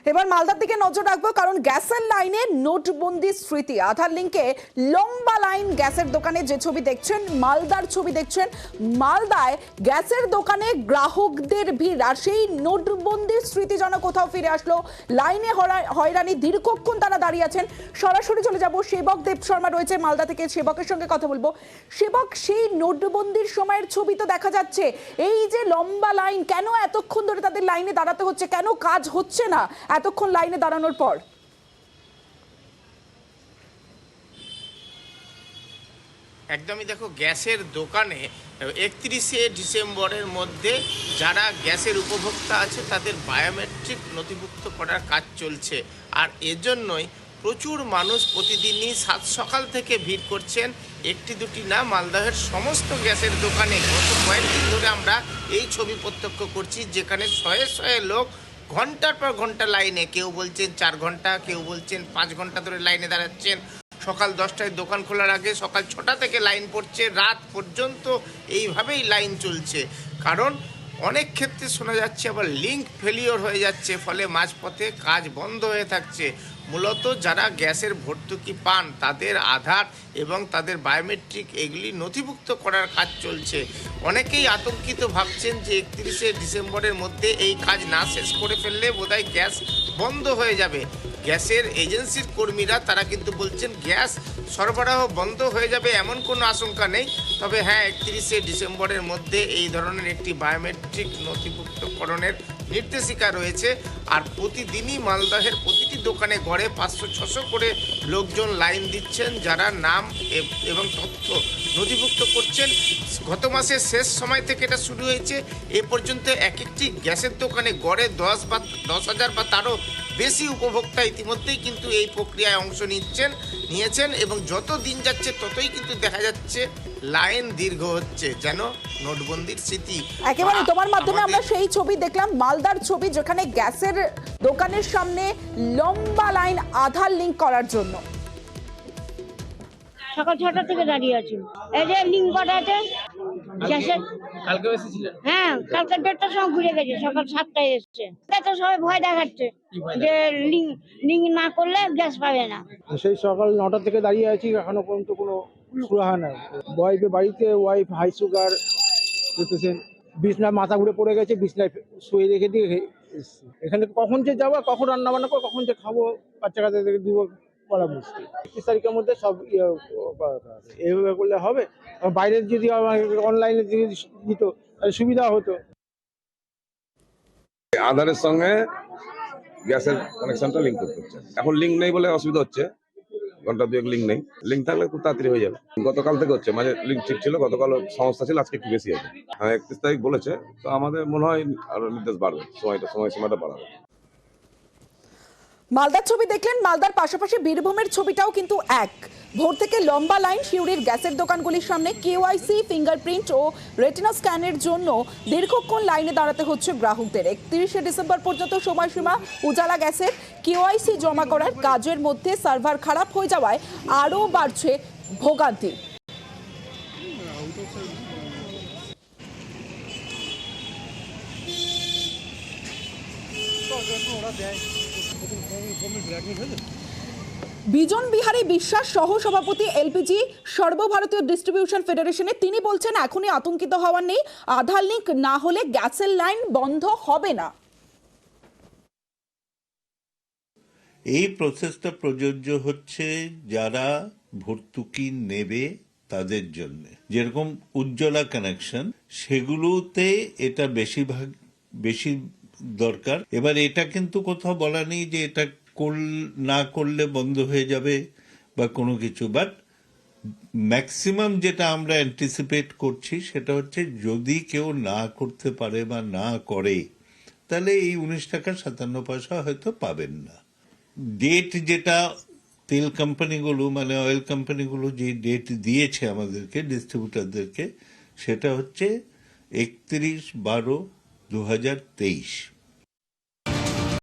এবার মালদার দিকে নজর রাখবো, কারণ গ্যাসের লাইনে নোটবন্দি স্মৃতি। আধার লিঙ্কে লম্বা লাইন গ্যাসের দোকানে, যে ছবি দেখছেন মালদার ছবি দেখছেন, মালদায় গ্যাসের দোকানে গ্রাহকদের ভিড়, আর সেই নোটবন্দির স্মৃতি যেন কোথাও ফিরে আসলো। লাইনে হয়রানি, দীর্ঘক্ষণ তারা দাঁড়িয়ে আছেন। সরাসরি চলে যাব, সেবক দেব শর্মা রয়েছে মালদা থেকে, সেবকের সঙ্গে কথা বলবো। সেবক, সেই নোটবন্দির সময়ের ছবি তো দেখা যাচ্ছে, এই যে লম্বা লাইন, কেন এতক্ষণ ধরে তাদের লাইনে দাঁড়াতে হচ্ছে, কেন কাজ হচ্ছে না এতক্ষণ লাইনে দাঁড়ানোর পর? একদমই, দেখো, গ্যাসের দোকানে 31শে ডিসেম্বরের মধ্যে যারা গ্যাসের উপভোক্তা আছে তাদের বায়োমেট্রিক নথিভুক্ত করার কাজ চলছে। আর এজন্যই প্রচুর মানুষ প্রতিদিনই সাত সকাল থেকে ভিড় করছেন। একটি দুটি না, মালদহের সমস্ত গ্যাসের দোকানে গত কয়েকদিন ধরে আমরা এই ছবি প্রত্যক্ষ করছি, যেখানে শয়ে শয়ে লোক ঘন্টার পর ঘন্টা লাইনে, কেউ বলছেন 4 ঘন্টা, কেউ বলছেন 5 ঘন্টা ধরে লাইনে দাঁড়াচ্ছেন। সকাল 10টায় দোকান খোলার আগে সকাল 6টা থেকে লাইন পড়ছে, রাত পর্যন্ত এইভাবেই লাইন চলছে। কারণ অনেক ক্ষেত্রে শোনা যাচ্ছে আবার লিঙ্ক ফেলিওর হয়ে যাচ্ছে, ফলে মাঝপথে কাজ বন্ধ হয়ে থাকছে। মূলত যারা গ্যাসের ভর্তুকি পান তাদের আধার এবং তাদের বায়োমেট্রিক এগুলি নথিভুক্ত করার কাজ চলছে। অনেকেই আতঙ্কিত ভাবছেন যে 31শে ডিসেম্বরের মধ্যে এই কাজ না শেষ করে ফেললে বোধহয় গ্যাস বন্ধ হয়ে যাবে। গ্যাসের এজেন্সির কর্মীরা তারা কিন্তু বলছেন গ্যাস সরবরাহ বন্ধ হয়ে যাবে এমন কোনো আশঙ্কা নেই। তবে হ্যাঁ, 31শে ডিসেম্বরের মধ্যে এই ধরনের একটি বায়োমেট্রিক নথিভুক্তকরণের নির্দেশিকা রয়েছে। আর প্রতিদিনই মালদহের প্রতিটি দোকানে গড়ে 500-600 করে লোকজন লাইন দিচ্ছেন, যারা নাম এবং তথ্য নথিভুক্ত করছেন। গত মাসের শেষ সময় থেকে এটা শুরু হয়েছে। এ পর্যন্ত এক একটি গ্যাসের দোকানে গড়ে 10,000 বা তারও বেশি উপভোক্তা ইতিমধ্যেই কিন্তু এই প্রক্রিয়ায় অংশ নিয়েছেন এবং যত দিন যাচ্ছে ততই কিন্তু দেখা যাচ্ছে লাইন দীর্ঘ হচ্ছে, যেন নোটবন্দির স্মৃতি। একেবারে তোমার মাধ্যমে আমরা সেই ছবি দেখলাম, মালদার ছবি, যেখানে গ্যাসের দোকানের সামনে লম্বা লাইন আধার লিঙ্ক করার জন্য। সকাল 6টা থেকে দাঁড়িয়ে আছি, এই যে লিঙ্ক করা আছে গ্যাসের। কালকে এসেছিলেন? হ্যাঁ, কালকে 1:30টার সময় ঘুরে গেছে, সকাল 7টায় এসছে। তো সবাই ভয় দেখাচ্ছে যে লিঙ্ক না করলে গ্যাস পাবে না। সেই সকাল 9টা থেকে দাঁড়িয়ে আছি, এখনো পর্যন্ত কোনো শুরু হয় না। ওয়াইফের বাড়িতে, ওয়াইফ হাই সুগার পেশেন্ট, বিছনায় মাথা ঘুরে পড়ে গেছে, বিছনায় শুয়ে রেখে দিয়ে এসছি। এখানে কখন যে যাবো, কখন রান্না বান্না করবো, কখন যে খাবো, বাচ্চা কাচ্চাদেরকে দিব, বলা মুশকিল। 31 তারিখের মধ্যে সব এইভাবে করলে হবে। বাইরের যদি অনলাইনে যদি দিত তাহলে সুবিধা হতো। আধারের সঙ্গে গ্যাসের কানেকশনটা লিঙ্ক করতে হচ্ছে। এখন লিঙ্ক নেই বলে অসুবিধা হচ্ছে, ঘন্টা দুয়েক লিঙ্ক নেই। লিঙ্ক থাকলে খুব তাড়াতাড়ি হয়ে যাবে। গতকাল থেকে হচ্ছে, মাঝে লিঙ্ক ঠিক ছিল, গতকাল সমস্যা ছিল, আজকে একটু বেশি আছে। হ্যাঁ, 31 তারিখ বলেছে, তো আমাদের মনে হয় আরো নির্দেশ বাড়বে, সময়টা বাড়াবে। মালদার ছবি দেখলেন, মালদার পাশাপাশি বীরভূমের ছবিটাও কিন্তু এক। ভোর থেকে লম্বা লাইন সিউড়ির গ্যাসের দোকানগুলির সামনে। কেওয়াইসি, ফিঙ্গারপ্রিন্ট ও রেটিনা স্ক্যানের জন্য দীর্ঘক্ষণ লাইনে দাঁড়াতে হচ্ছে গ্রাহকদের। 31শে ডিসেম্বর পর্যন্ত সময়সীমা উজালা গ্যাসের। কেওয়াইসি জমা করার কাজের মধ্যে সার্ভার খারাপ হয়ে যাওয়ায় আরও বাড়ছে ভোগান্তি। বিজন বিহারী বিশ্বাস, সহ সভাপতি এলপিজি সর্বভারতীয় ডিস্ট্রিবিউশন ফেডারেশনে, তিনি বলছেন এখনই আতঙ্কিত হওয়ার নেই, আধার লিঙ্ক না হলে গ্যাসের লাইন বন্ধ হবে না। এই প্রসেসটা প্রযোজ্য হচ্ছে যারা ভর্তুকি নেবে তাদের জন্য, যেরকম উজ্জ্বলা কানেকশন, সেগুলোতে এটা বেশি দরকার। এবার এটা কিন্তু কোথাও বলা নেই যে এটা না করলে বন্ধ হয়ে যাবে বা কোনো কিছু, বাট ম্যাক্সিমাম যেটা আমরা অ্যান্টিসিপেট করছি সেটা হচ্ছে যদি কেউ না করতে পারে বা না করে, তাহলে এই 19 টাকা 57 পয়সা হয়তো পাবেন না। ডেট যেটা তেল কোম্পানিগুলো, মানে অয়েল কোম্পানিগুলো যে ডেট দিয়েছে আমাদেরকে, ডিস্ট্রিবিউটারদেরকে, সেটা হচ্ছে 31/12/2023।